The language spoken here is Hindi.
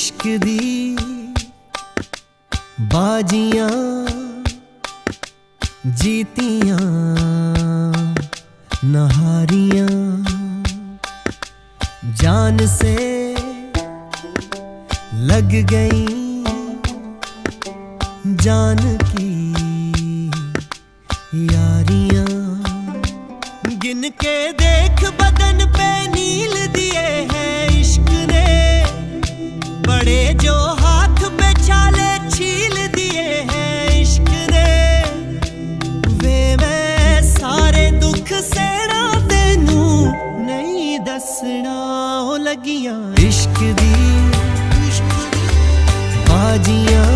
इश्क दी बाजियां जीतियां नहारियां जान से लग गई जान की यारियां। गिन के देख बदन पे नील दिए हैं इश्क ने, बड़े जो हाथ पे छाले छील दिए हैं इश्क ने। वे मैं सारे दुख सहना तेनू नहीं दसना ओ लगियां इश्क दी बाजियां